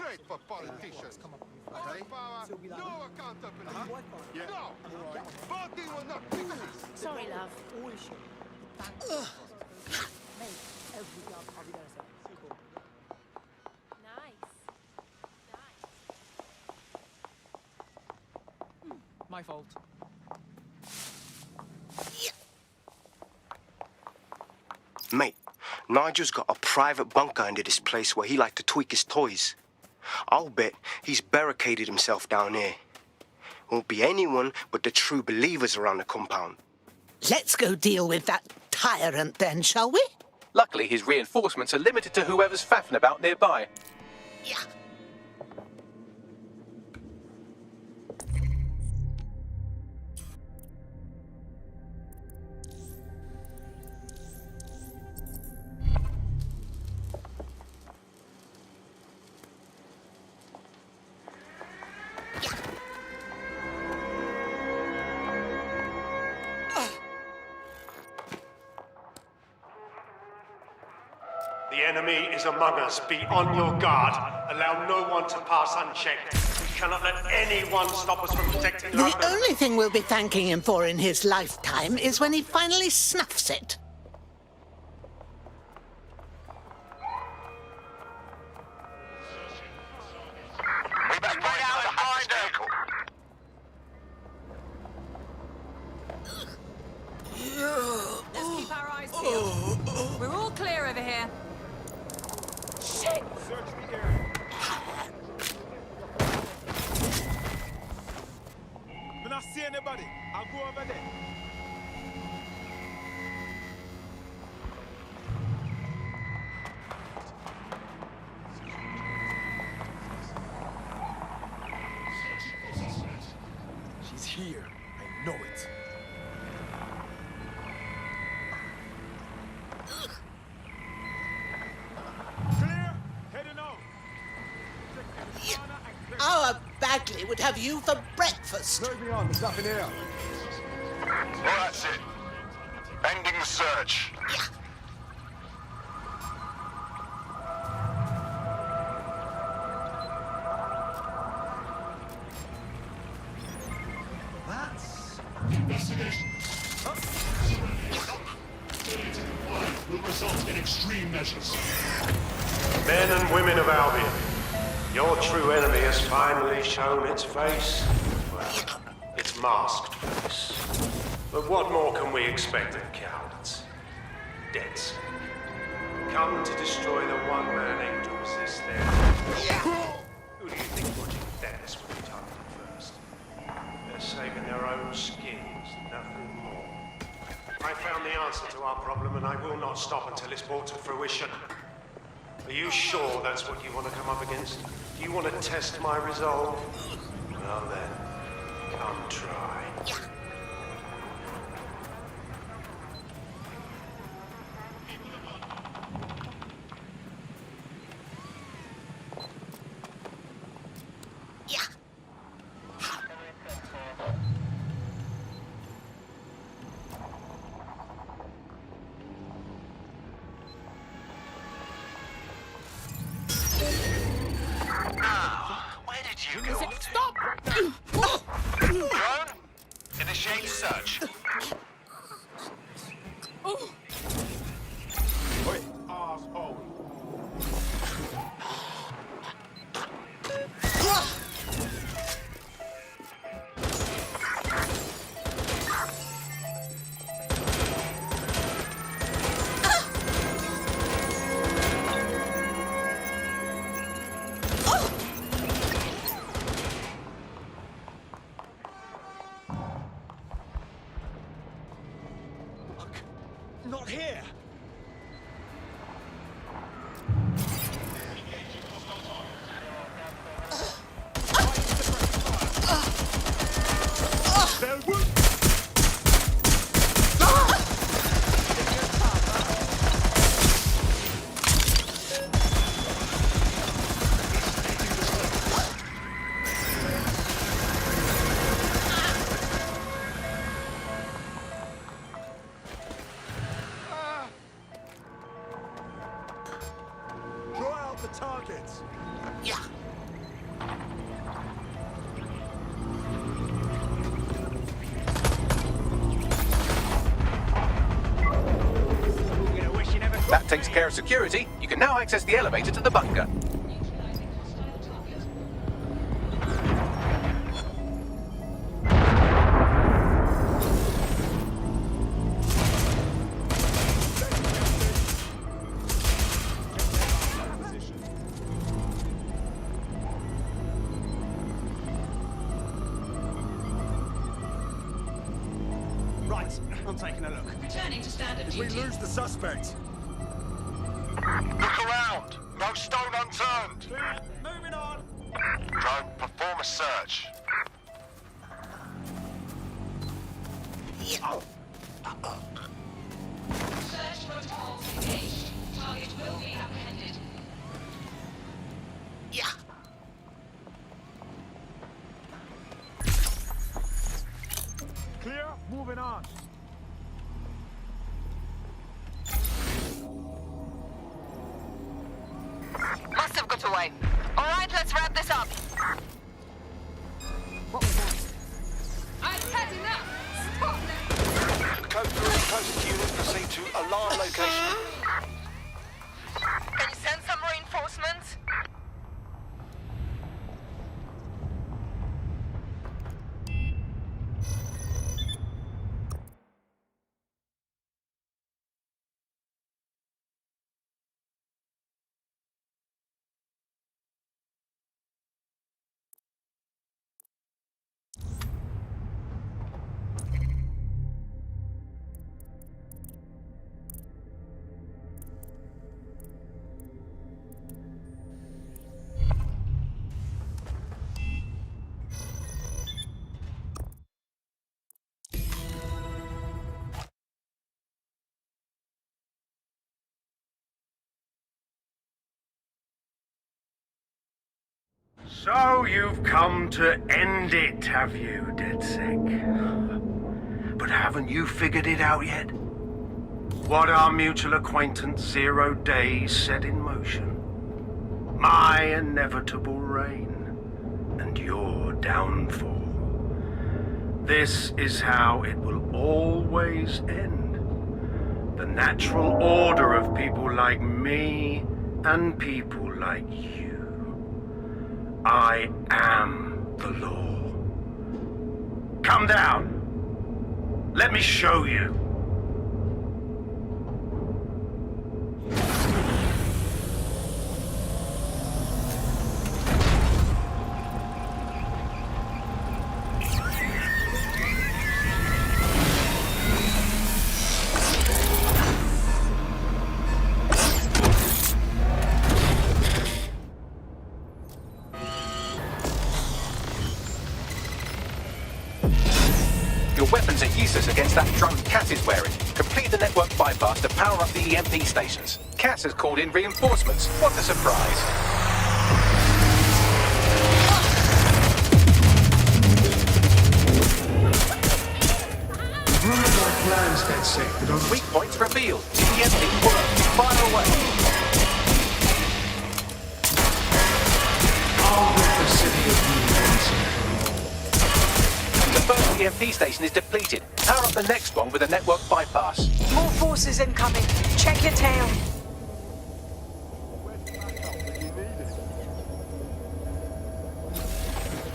great for politicians. More power, no accountability. Yeah. No, voting will not fix this. Sorry, love. Nice. My fault. Mate, Nigel's got a private bunker under this place where he like to tweak his toys. I'll bet he's barricaded himself down here. Won't be anyone but the true believers around the compound. Let's go deal with that tyrant then, shall we? Luckily, his reinforcements are limited to whoever's faffing about nearby. Yeah. The enemy is among us. Be on your guard. Allow no one to pass unchecked. We cannot let anyone stop us from protecting The London. only thing we'll be thanking him for in his lifetime is when he finally snuffs it. We must find out and find him. Let's keep our eyes peeled. We're all clear over here. Shit! Search the area. When I see anybody, I'll go over there. She's here. I know it. Clear, heading out. Our Bagley would have you for breakfast. Load me on, there's nothing here. Well, that's it. Ending the search. Investigation. Will result in extreme measures. Men and women of Albion, your true enemy has finally shown its face. Well, its masked face. But what more can we expect of cowards? Deads. Come to destroy the one man able to resist them. Who do you think watching Dennis would be targeted first? They're saving their own skins, nothing more. I found the answer to our problem, and I will not stop until it's brought to fruition. Are you sure that's what you want to come up against? Do you want to test my resolve? Well then, come try. Where did you go? Stop! Drone? Initiate search. Oh, Wait, asshole. Not here. takes care of security, you can now access the elevator to the bunker. Right, I'm taking a look. Returning to standard We duty. lose the suspect. Look around. No stone unturned. Moving on. Drone, perform a search. Search protocols engaged. Target will be apprehended. Yeah. Clear, moving on. Must have got away. All right, let's wrap this up. What was that? I've had enough. Stop that. Code 3, closest unit, proceed to alarm location. Can you send some reinforcements? So you've come to end it, have you, DedSec? But haven't you figured it out yet? What our mutual acquaintance 0 Days set in motion? My inevitable reign and your downfall. This is how it will always end. The natural order of people like me and people like you. I am the law. Come down. Let me show you. Your weapons are useless against that drone Cass is wearing. Complete the network bypass to power up the EMP stations. Cass has called in reinforcements. What a surprise. Plans, DedSec, but I'm Weak points revealed. EMP works. Fire away. I'll rid the city of you once and The first EMP station is depleted. Power up the next one with a network bypass. More forces incoming. Check your tail.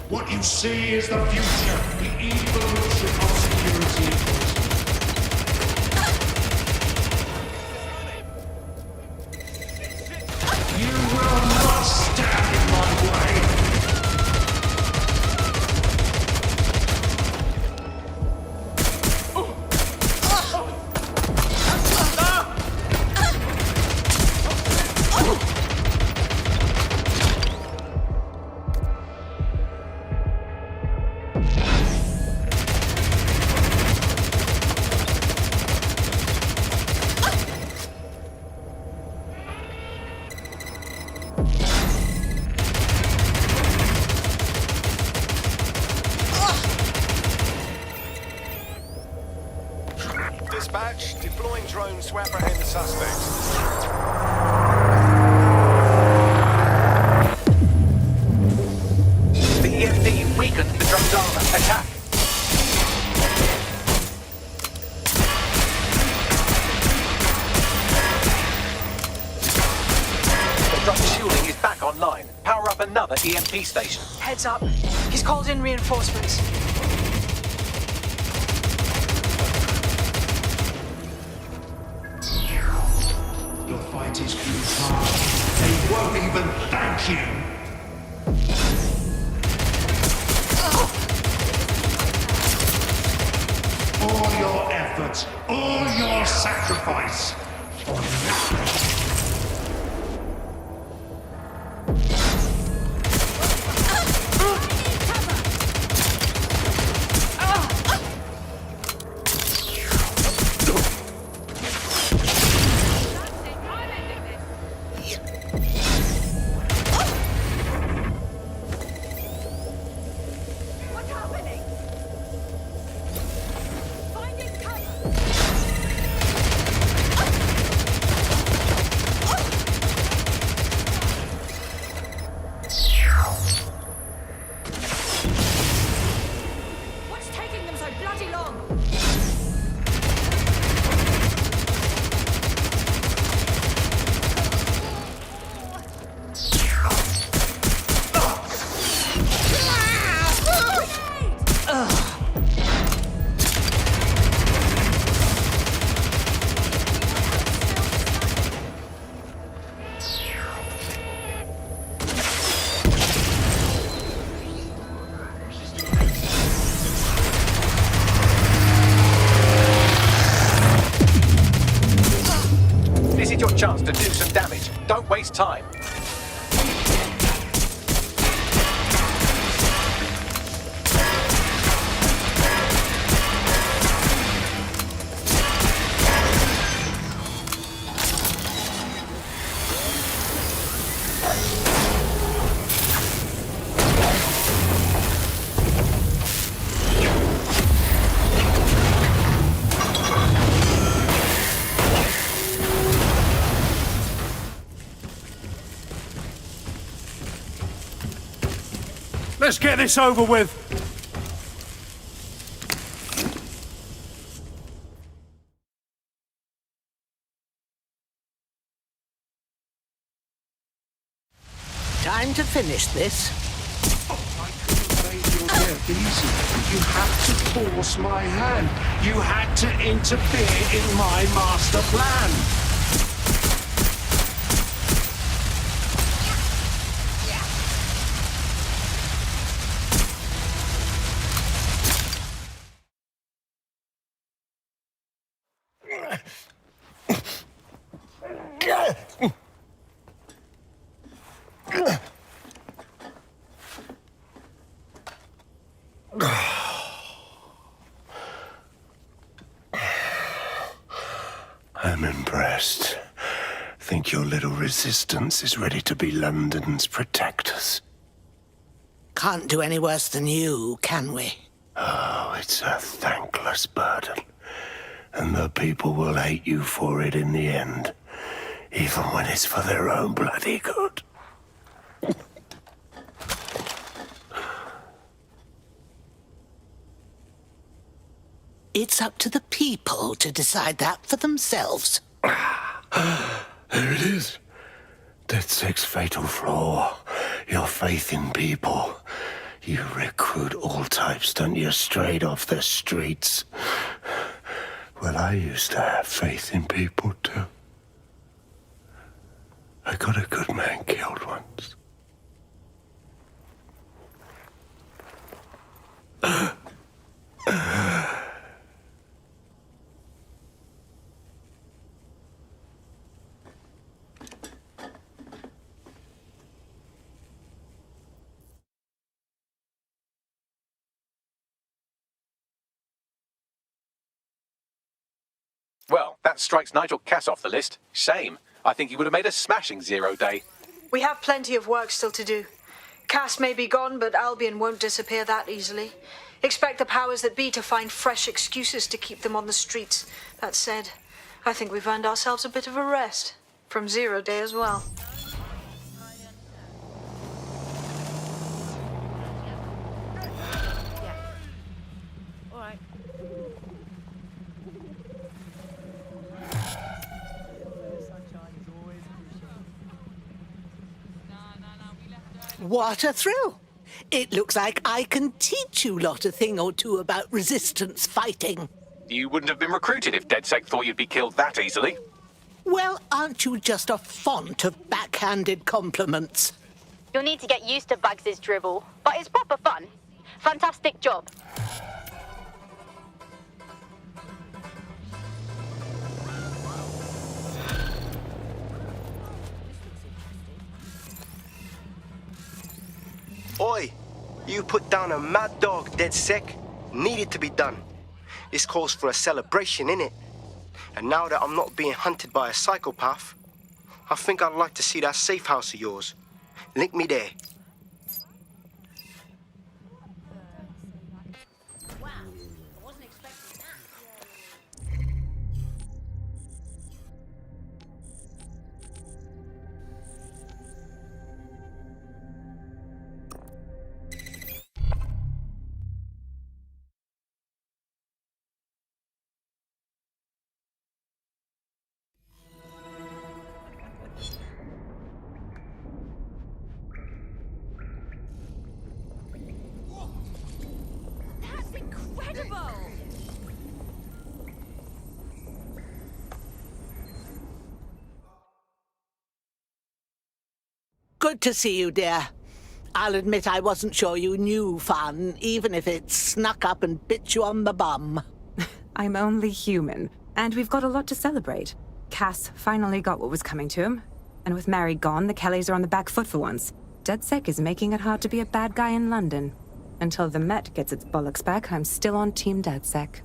What you see is the future, the evolution of security enforcement. You will not stand in my way. Dispatch, deploying drones to apprehend the suspects. The EMP weakened the drone's armor. Attack. EMP station. Heads up. He's called in reinforcements. Your fight is futile. They won't even thank you. All your efforts, all your sacrifice for nothing. Chance to do some damage. Don't waste time. Let's get this over with. Time to finish this. I couldn't make your death easy. You had to force my hand. You had to interfere in my master plan. I'm impressed. Think your little resistance is ready to be London's protectors? Can't do any worse than you, can we? Oh, it's a thankless burden. And the people will hate you for it in the end. Even when it's for their own bloody good. It's up to the people to decide that for themselves. There it is. DedSec's fatal flaw. Your faith in people. You recruit all types, don't you, straight off the streets. Well, I used to have faith in people, too. I got a good man killed once. Well, that strikes Nigel Cass off the list. Shame. I think he would have made a smashing 0 day. We have plenty of work still to do. Cass may be gone, but Albion won't disappear that easily. Expect the powers that be to find fresh excuses to keep them on the streets. That said, I think we've earned ourselves a bit of a rest. From 0 day as well. What a thrill! It looks like I can teach you lot a thing or two about resistance fighting. You wouldn't have been recruited if DedSec thought you'd be killed that easily. Well, aren't you just a font of backhanded compliments? You'll need to get used to Bugs' dribble, but it's proper fun. Fantastic job. Oi! You put down a mad dog, DedSec. Needed to be done. This calls for a celebration, innit? And now that I'm not being hunted by a psychopath, I think I'd like to see that safe house of yours. Link me there. Good to see you, dear. I'll admit I wasn't sure you knew fun, even if it snuck up and bit you on the bum. I'm only human, and we've got a lot to celebrate. Cass finally got what was coming to him, and with Mary gone, the Kellys are on the back foot for once. DedSec is making it hard to be a bad guy in London. Until the Met gets its bollocks back, I'm still on Team DedSec.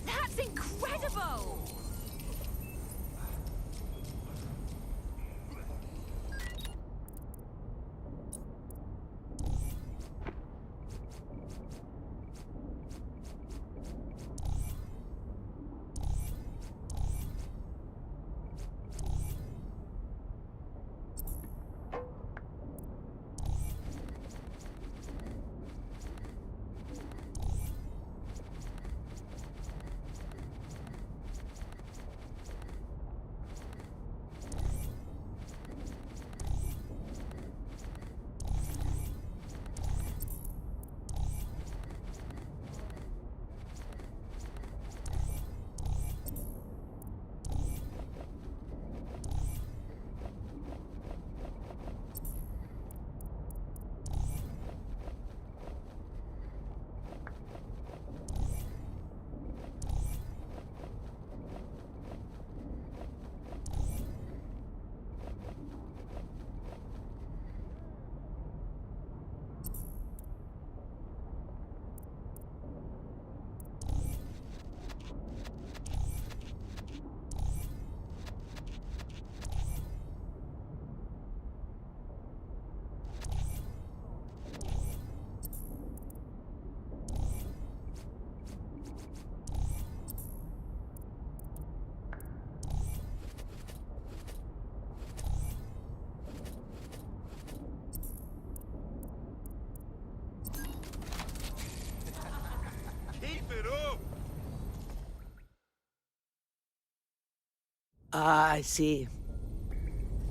That's incredible! I see.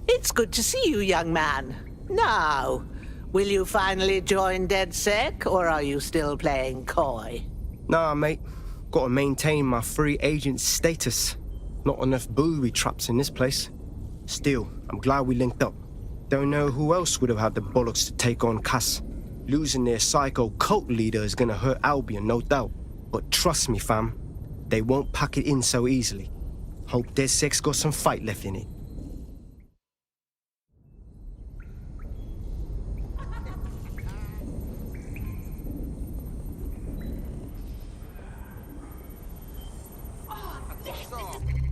It's good to see you, young man. Now, will you finally join DedSec, or are you still playing coy? Nah, mate. Gotta maintain my free agent status. Not enough booby traps in this place. Still, I'm glad we linked up. Don't know who else would have had the bollocks to take on Cass. Losing their psycho cult leader is gonna hurt Albion, no doubt. But trust me, fam, they won't pack it in so easily. Hope DedSec's got some fight left in it.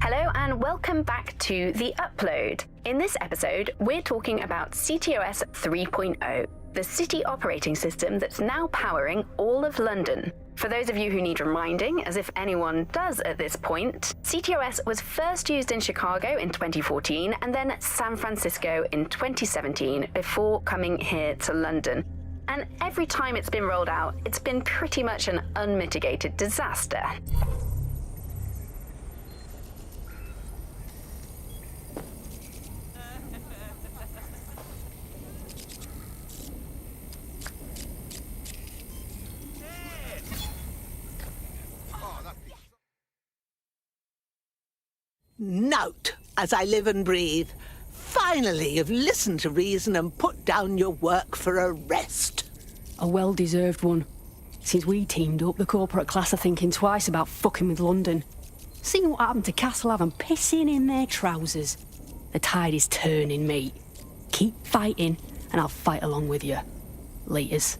Hello and welcome back to The Upload. In this episode, we're talking about CTOS 3.0, the city operating system that's now powering all of London. For those of you who need reminding, as if anyone does at this point, CTOS was first used in Chicago in 2014 and then San Francisco in 2017 before coming here to London. And every time it's been rolled out, it's been pretty much an unmitigated disaster. Note, as I live and breathe. Finally, you've listened to reason and put down your work for a rest. A well-deserved one. Since we teamed up, the corporate class are thinking twice about fucking with London. See what happened to Castlehaven pissing in their trousers. The tide is turning, mate. Keep fighting, and I'll fight along with you. Laters.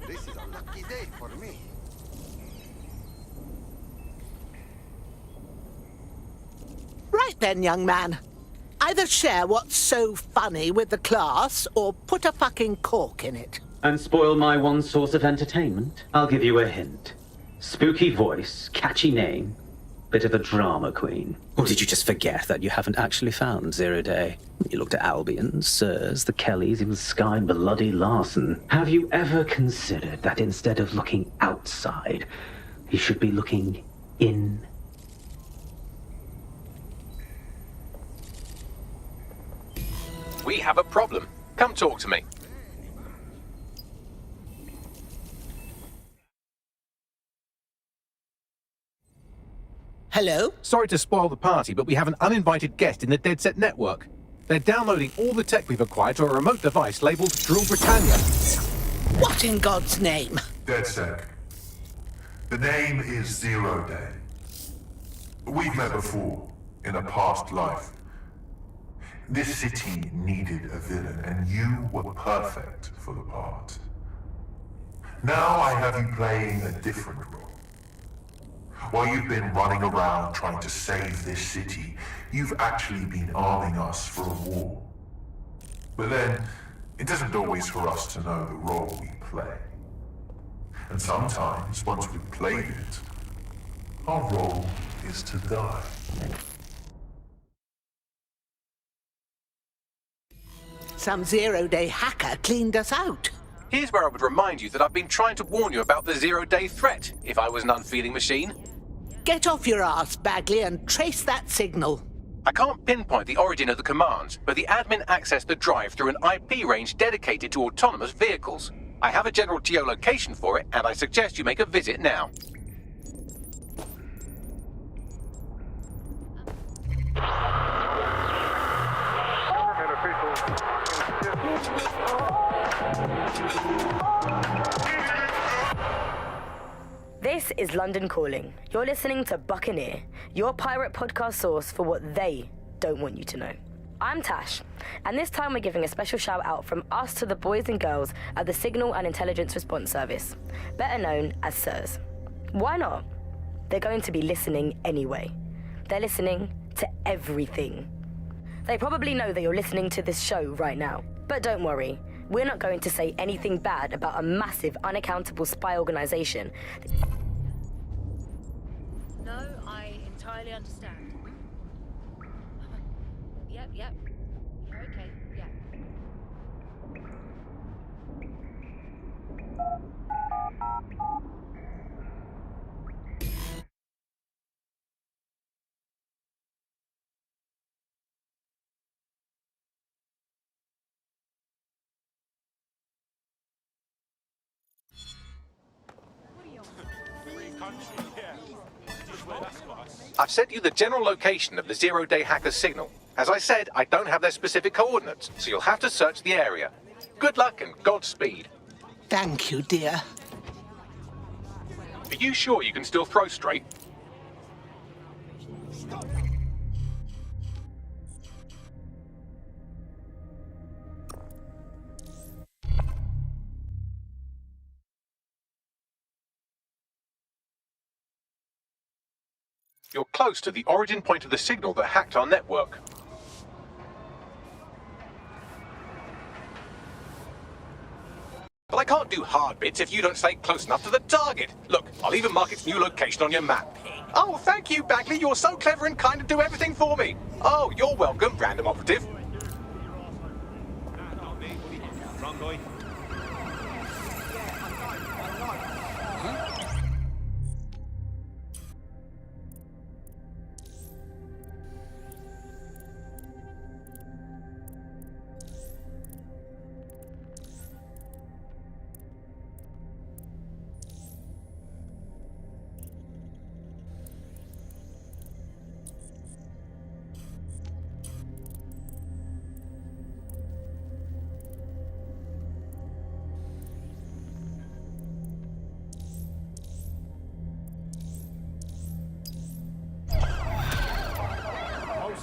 This is a lucky day for me. Right then, young man. Either share what's so funny with the class, or put a fucking cork in it. And spoil my one source of entertainment? I'll give you a hint. Spooky voice, catchy name, bit of a drama queen. Or did you just forget that you haven't actually found Zero Day? You looked at Albion, Sirs, the Kellys, even Sky Bloody Larson. Have you ever considered that instead of looking outside, you should be looking in? We have a problem. Come talk to me. Hello? Sorry to spoil the party, but we have an uninvited guest in the DedSec network. They're downloading all the tech we've acquired to a remote device labeled Drill Britannia. What in God's name? DedSec. The name is Zero Day. We've met before, in a past life. This city needed a villain, and you were perfect for the part. Now I have you playing a different role. While you've been running around trying to save this city, you've actually been arming us for a war. But then, it isn't always for us to know the role we play. And sometimes, once we've played it, our role is to die. Some zero-day hacker cleaned us out. Here's where I would remind you that I've been trying to warn you about the zero-day threat, if I was an unfeeling machine. Get off your ass, Bagley, and trace that signal. I can't pinpoint the origin of the command, but the admin accessed the drive through an IP range dedicated to autonomous vehicles. I have a general geolocation for it, and I suggest you make a visit now. This is London Calling. You're listening to Buccaneer, your pirate podcast source for what they don't want you to know. I'm Tash, and this time we're giving a special shout out from us to the boys and girls at the Signal and Intelligence Response Service, better known as SIRS. Why not? They're going to be listening anyway. They're listening to everything. They probably know that you're listening to this show right now, but don't worry. We're not going to say anything bad about a massive, unaccountable spy organization. No, I entirely understand. Yep. You're okay, yeah. I've sent you the general location of the zero-day hacker signal. As I said, I don't have their specific coordinates, so you'll have to search the area. Good luck and Godspeed. Thank you, dear. Are you sure you can still throw straight? You're close to the origin point of the signal that hacked our network. But I can't do hard bits if you don't stay close enough to the target. Look, I'll even mark its new location on your map. Oh, thank you, Bagley. You're so clever and kind to do everything for me. Oh, you're welcome, random operative. Wrong boy.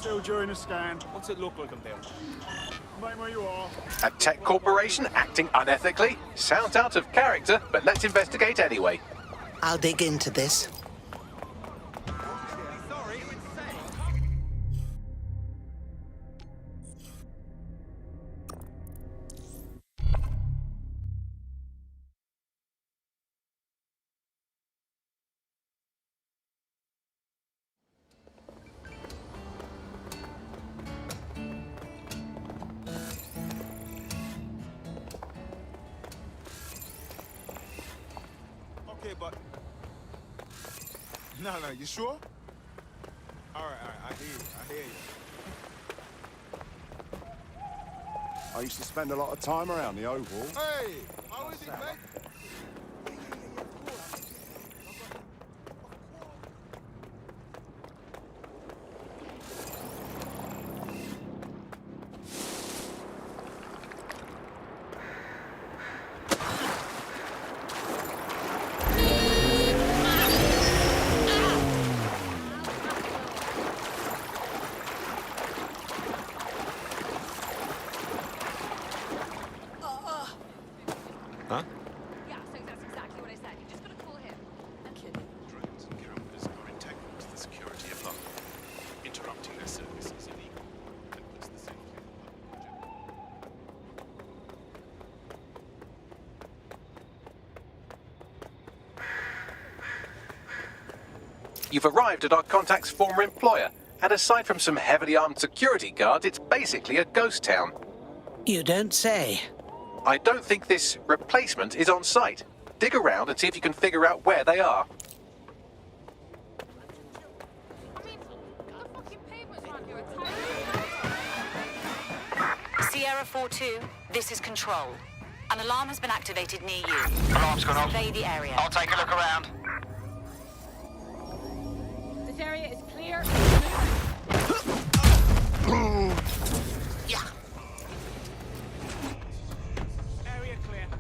still during a scan. What's it look like I'm there? Remain where you are. A tech corporation acting unethically? Sounds out of character, but let's investigate anyway. I'll dig into this. Okay, but... No, you sure? All right, I hear you. I used to spend a lot of time around the Oval. Hey, how is it, mate? Huh? Yeah, so that's exactly what I said. You just gotta call him. Drones and cameras are integral to the security of London. Interrupting their service is illegal and puts the safety of the public. You've arrived at our contact's former employer, and aside from some heavily armed security guards, it's basically a ghost town. You don't say. I don't think this replacement is on site. Dig around and see if you can figure out where they are. Sierra 4-2, this is Control. An alarm has been activated near you. Alarm's gone off. Survey the area. I'll take a look around. This area is clear.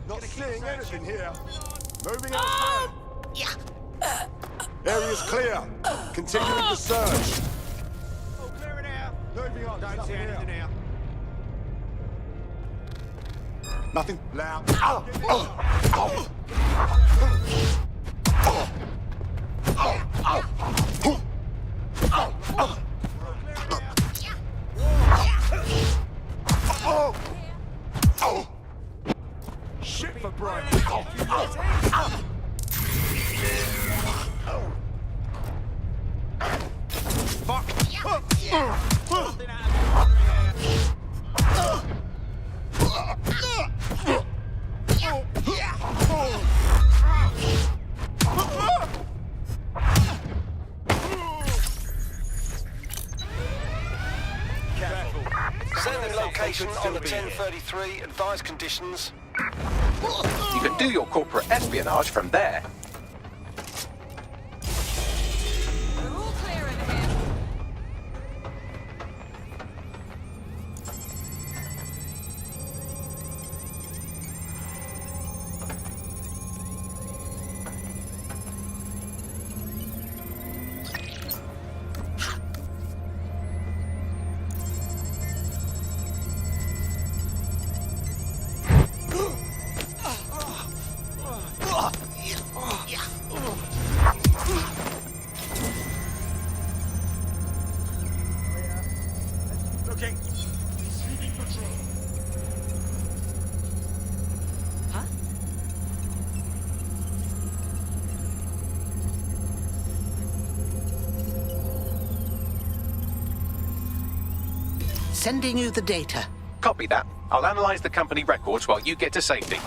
Not seeing anything here. Moving outside. Area's clear. Continuing the search. Oh, clear it out. Moving on. Don't see anything here. Nothing loud. Shit for Brian. Sending location on the 1033. Advised conditions. You can do your corporate espionage from there. We're all clear over here. Okay. Receiving patrol. Huh? Sending you the data. Copy that. I'll analyze the company records while you get to safety.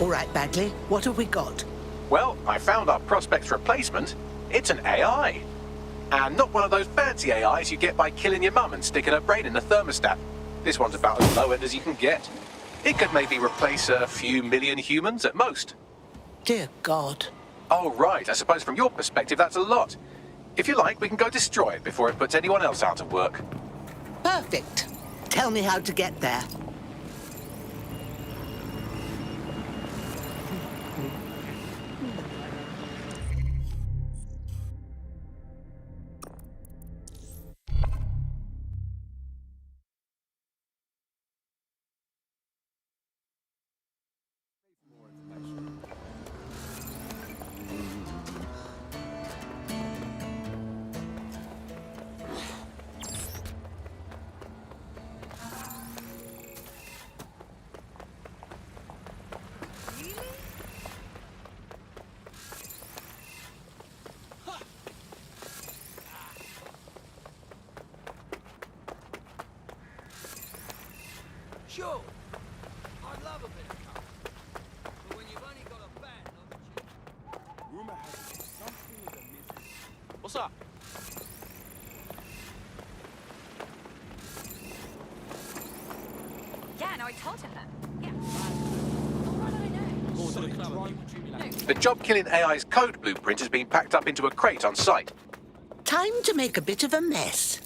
All right, Bagley, what have we got? Well, I found our prospect's replacement. It's an AI. And not one of those fancy AIs you get by killing your mum and sticking her brain in a thermostat. This one's about as low end as you can get. It could maybe replace a few million humans at most. Dear God. Oh, right. I suppose from your perspective, that's a lot. If you like, we can go destroy it before it puts anyone else out of work. Perfect. Tell me how to get there. Sure, I'd love a bit of cover. But when you've only got a bad opportunity... Rumor has it something is amiss. What's up? Yeah, no, I told him that. The job-killing AI's code blueprint has been packed up into a crate on site. Time to make a bit of a mess.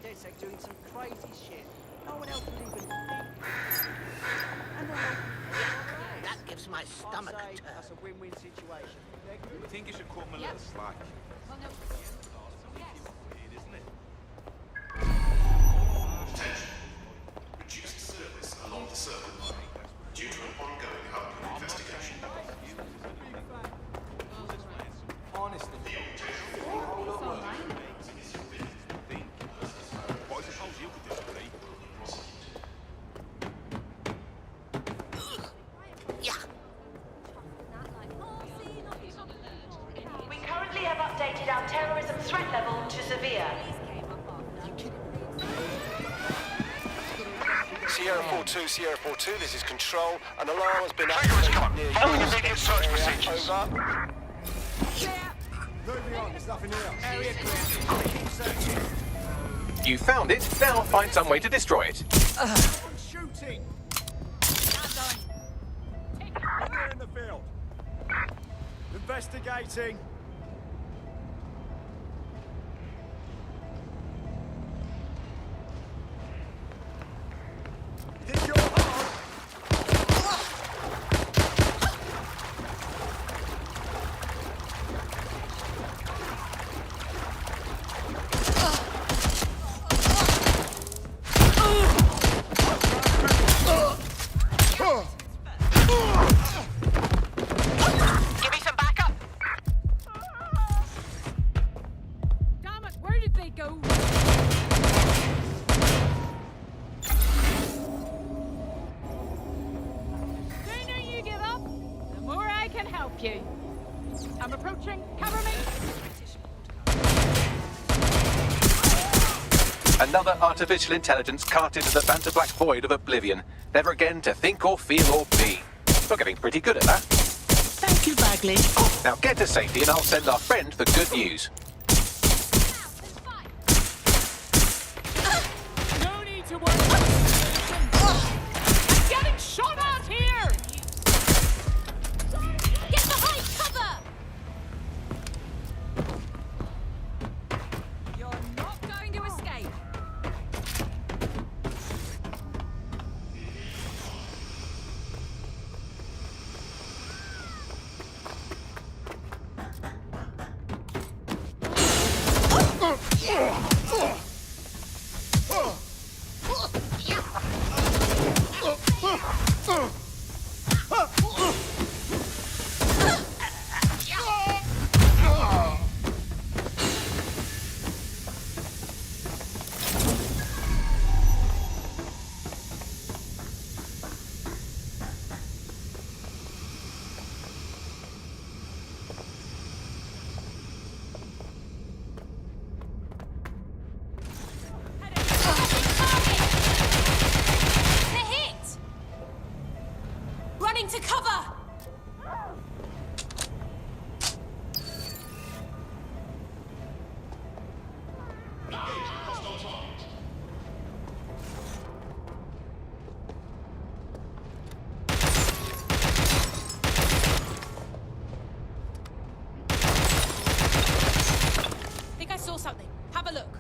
DedSec doing some crazy shit. No one else would even... That gives my stomach a turn. That's a win-win situation. I think you should call him a little slack. Well, no. Attention. Reduced service along the circle line due to an ongoing Albion investigation. Honestly. What I suppose you could do, Lee? We currently have updated our terrorism threat level to severe. Sierra 4-2, Sierra 4-2, this is Control. An alarm has been activated near you. Immediate search procedures. Over. Moving on, there's nothing here. Area clear. Keep searching. You found it, now find some way to destroy it. Shooting! We're in the field. Investigating. Think you're hard? Give me some backup. Damn it, where did they go? Sooner you give up, the more I can help you. I'm approaching. Cover me. Another artificial intelligence cast into the Phantom Black void of oblivion, never again to think or feel or be. We're getting pretty good at that. Thank you, Bagley. Now get to safety and I'll send our friend the good news. No need to worry. I'm getting shot at here. Get behind cover. You're not going to escape. To cover! Think I saw something. Have a look.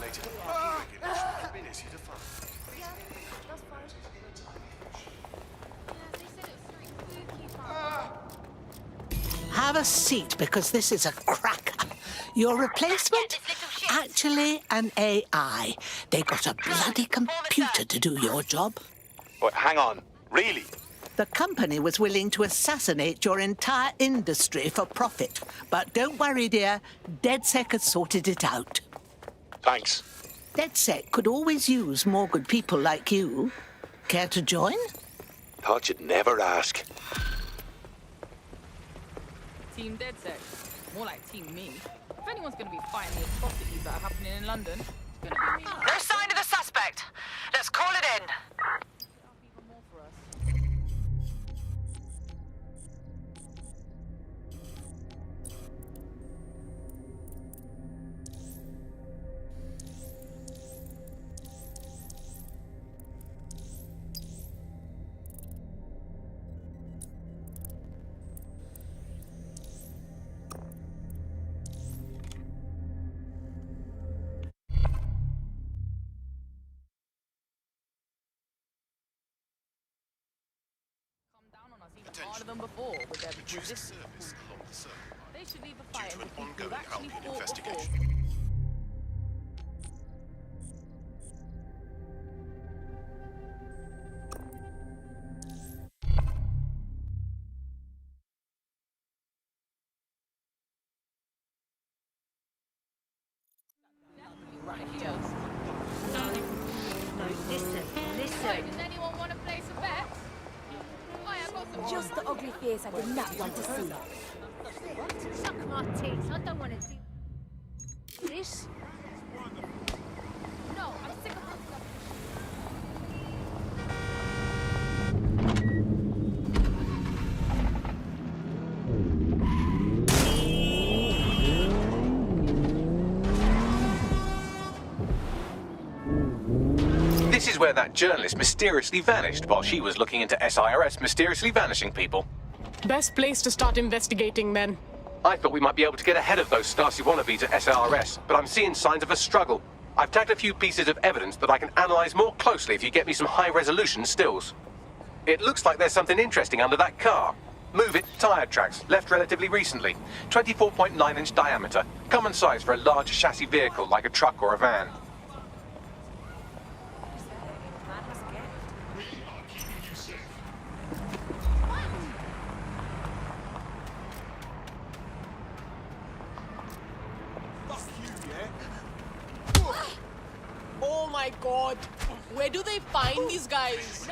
investigated. I reckon it should be easy to find. Yeah, that's fine. Yeah, they said it was very spooky. Have a seat, because this is a cracker. Your replacement? Actually, an AI. They got a bloody computer to do your job. Wait, hang on. Really? The company was willing to assassinate your entire industry for profit. But don't worry, dear. DedSec has sorted it out. Thanks. DedSec could always use more good people like you. Care to join? Thought you'd never ask. Team DedSec. More like Team me. If anyone's going to be fighting the atrocities that are happening in London, it's going to be me. No sign of the suspect. Let's call it in. Harder than before with their resistance. They should leave the fight and people who've actually fought before. Right here. No, listen. Wait, does anyone want to play some bets? Just the ugly face I did not want to see. Suck my teeth. I don't want to do this. No, I'm sick of this stuff. This is where that journalist mysteriously vanished while she was looking into SIRS mysteriously vanishing people. Best place to start investigating, men. I thought we might be able to get ahead of those Stasi wannabes at SIRS, but I'm seeing signs of a struggle. I've tagged a few pieces of evidence that I can analyze more closely if you get me some high-resolution stills. It looks like there's something interesting under that car. Move it, tire tracks, left relatively recently. 24.9-inch diameter, common size for a large chassis vehicle like a truck or a van. Oh my god. Where do they find these guys?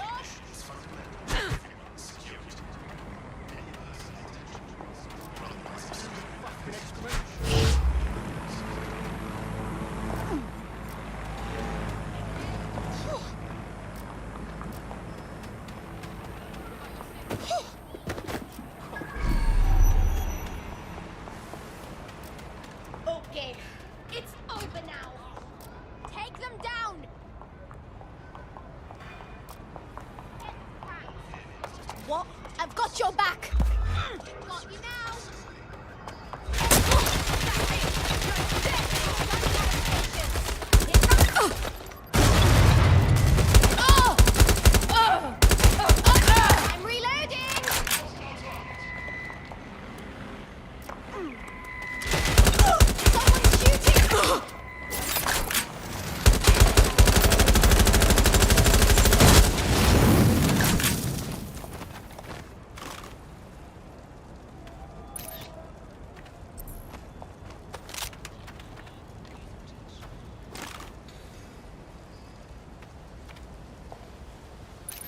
Okay, it's over now. Take them down. What? I've got your back. Got you now. I'm reloading. Someone's shooting.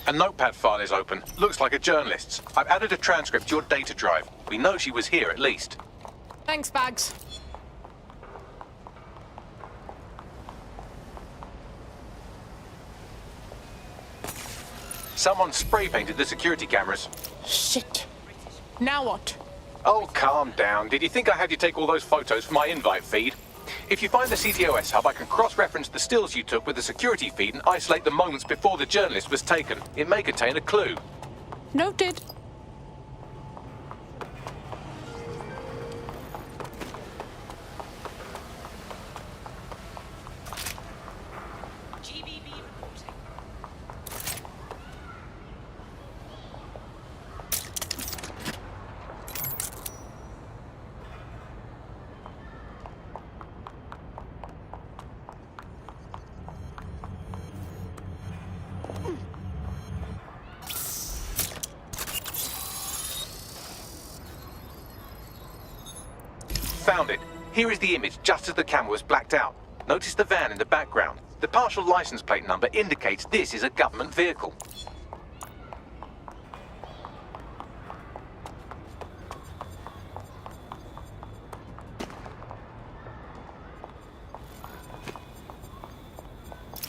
A notepad file is open. Looks like a journalist's. I've added a transcript to your data drive. We know she was here at least. Thanks, Bags. Someone spray painted the security cameras. Shit. Now what? Oh, calm down. Did you think I had you take all those photos for my invite feed? If you find the CTOS hub, I can cross-reference the stills you took with the security feed and isolate the moments before the journalist was taken. It may contain a clue. Noted. Found it. Here is the image just as the camera was blacked out. Notice the van in the background. The partial license plate number indicates this is a government vehicle.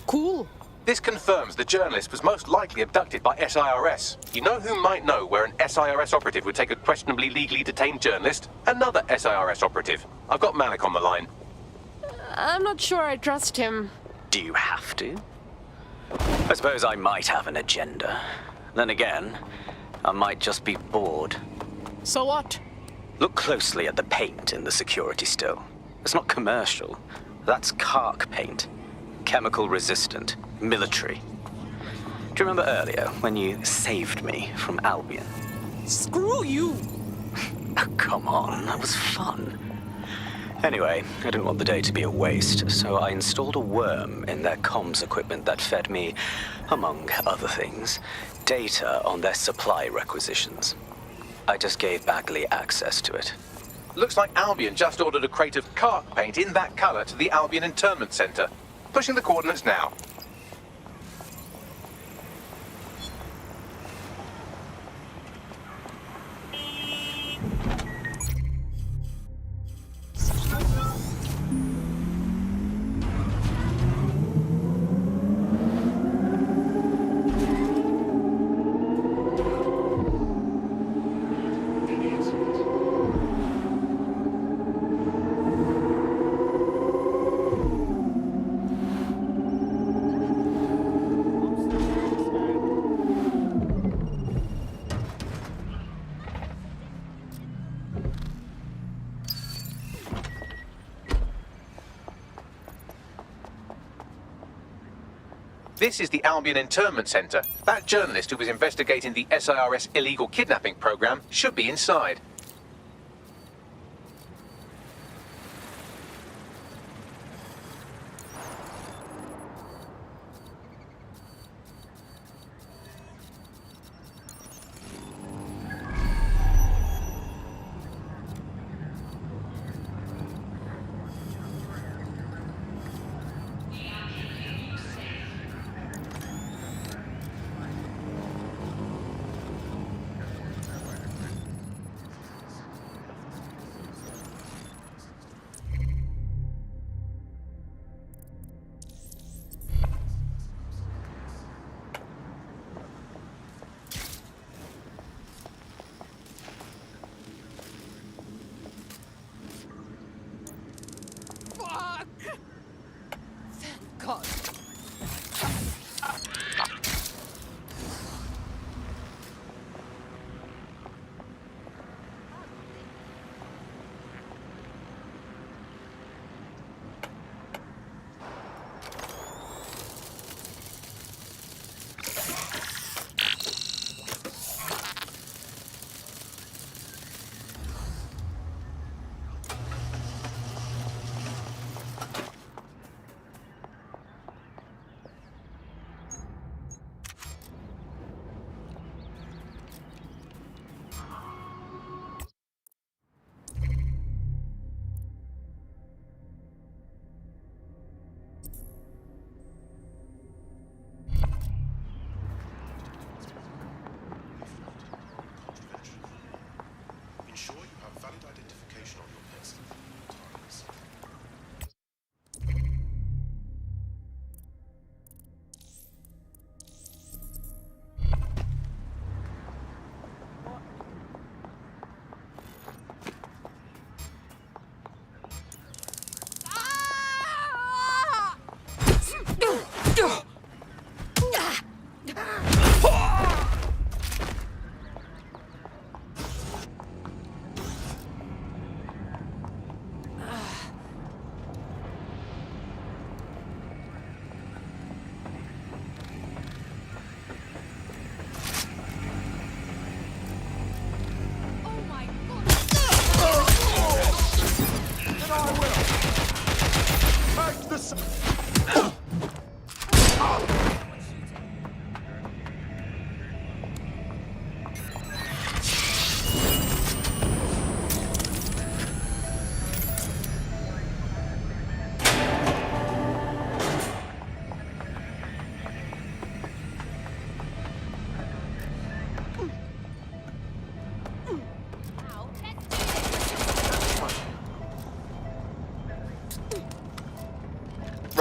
Cool. This confirms the journalist was most likely abducted by SIRS. You know who might know where an SIRS operative would take a questionably legally detained journalist? Another SIRS operative. I've got Malik on the line. I'm not sure I trust him. Do you have to? I suppose I might have an agenda. Then again, I might just be bored. So what? Look closely at the paint in the security still. It's not commercial. That's Kark paint. Chemical resistant. Military. Do you remember earlier when you saved me from Albion? Screw you! Oh, come on, that was fun. Anyway, I didn't want the day to be a waste, so I installed a worm in their comms equipment that fed me, among other things, data on their supply requisitions. I just gave Bagley access to it. Looks like Albion just ordered a crate of Kark paint in that color to the Albion Internment Center. Pushing the coordinates now. This is the Albion Internment Center. That journalist who was investigating the SIRS illegal kidnapping program should be inside. God.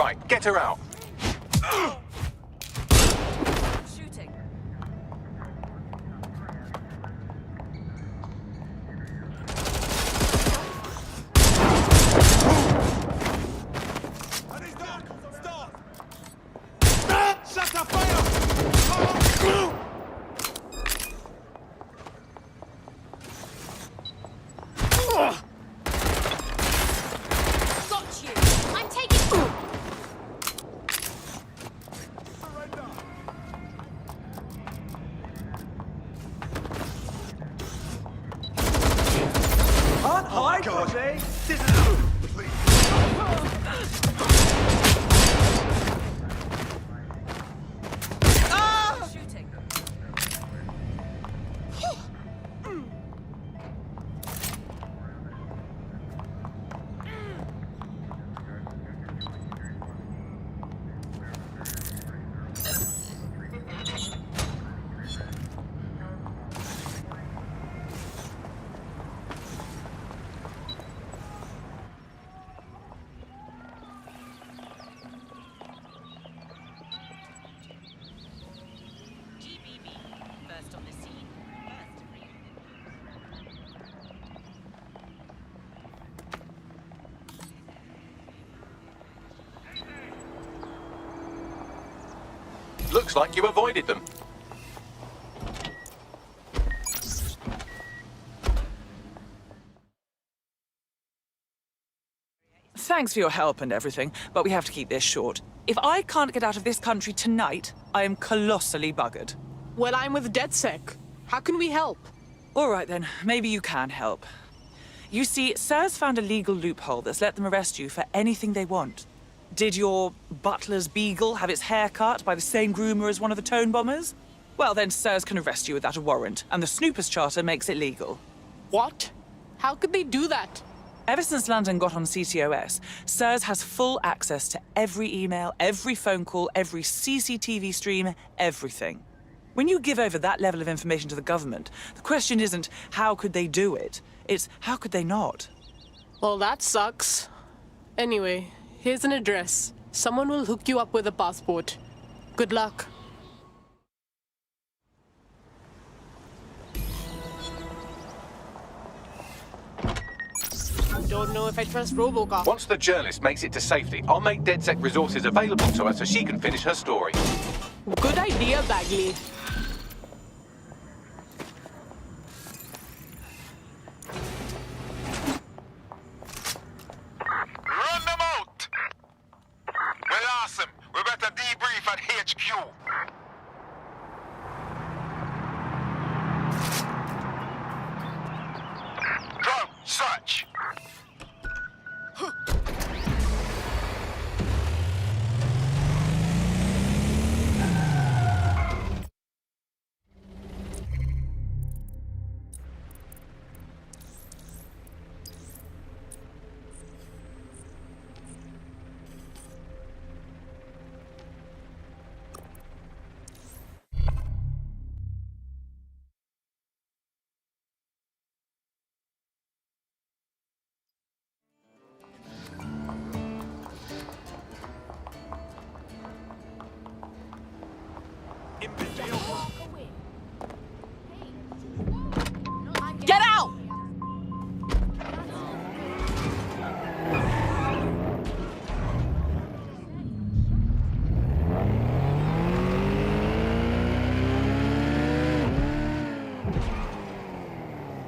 Right, get her out. Shooting. Shut the fire! Got you. I'm taking. Can't hide from me. This is. Shooting. First on the scene. Looks like you avoided them. Thanks for your help and everything, but we have to keep this short. If I can't get out of this country tonight, I am colossally buggered. Well, I'm with DedSec. How can we help? All right then, maybe you can help. You see, SIRS found a legal loophole that's let them arrest you for anything they want. Did your butler's beagle have its hair cut by the same groomer as one of the tone bombers? Well, then SIRS can arrest you without a warrant, and the Snoopers Charter makes it legal. What? How could they do that? Ever since London got on CTOS, SIRS has full access to every email, every phone call, every CCTV stream, everything. When you give over that level of information to the government, the question isn't how could they do it, it's how could they not? Well, that sucks. Anyway, here's an address. Someone will hook you up with a passport. Good luck. Don't know if I trust Robocop. Once the journalist makes it to safety, I'll make DedSec resources available to her so she can finish her story. Good idea, Bagley. Run them out! Well, awesome. We better debrief at HQ. Go, search. Get out!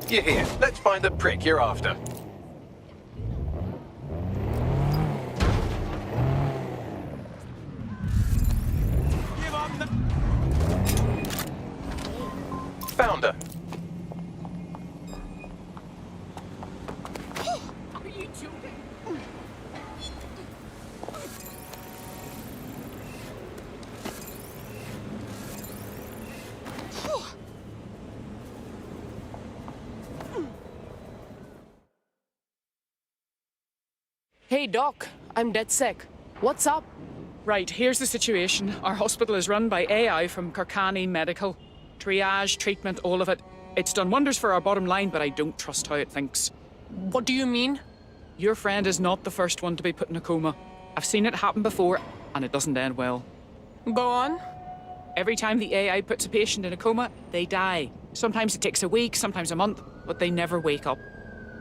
You're here. Let's find the prick you're after. Found her. Are you joking? Hey, Doc. I'm DedSec. What's up? Right, here's the situation. Our hospital is run by AI from Kirkani Medical. Triage, treatment, all of it. It's done wonders for our bottom line, but I don't trust how it thinks. What do you mean? Your friend is not the first one to be put in a coma. I've seen it happen before, and it doesn't end well. Go on. Every time the AI puts a patient in a coma, they die. Sometimes it takes a week, sometimes a month, but they never wake up.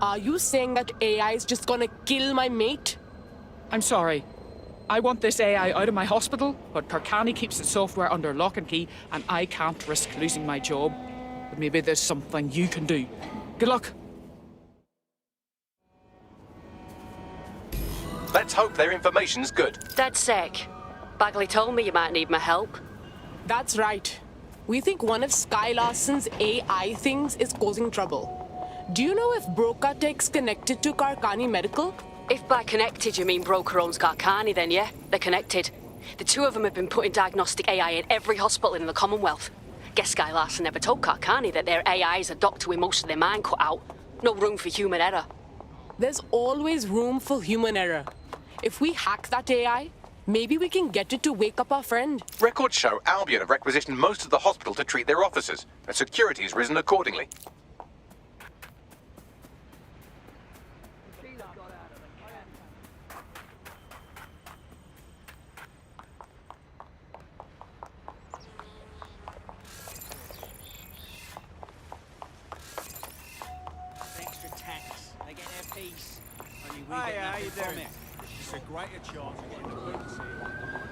Are you saying that AI is just gonna kill my mate? I'm sorry. I want this AI out of my hospital, but Carcani keeps its software under lock and key, and I can't risk losing my job. But maybe there's something you can do. Good luck. Let's hope their information's good. DedSec. Bagley told me you might need my help. That's right. We think one of Sky Larson's AI things is causing trouble. Do you know if Broca Tech's connected to Carcani Medical? If by connected you mean Broker owns Carcani, then yeah, they're connected. The two of them have been putting diagnostic AI in every hospital in the Commonwealth. Guess Sky Larson never told Carcani that their AIs are docked with most of their mind cut out. No room for human error. There's always room for human error. If we hack that AI, maybe we can get it to wake up our friend. Records show Albion have requisitioned most of the hospital to treat their officers, and security has risen accordingly. Extra tax. They get their piece. Only we Hi, get how nothing you from doing? it. It's a greater chance of getting the boots here.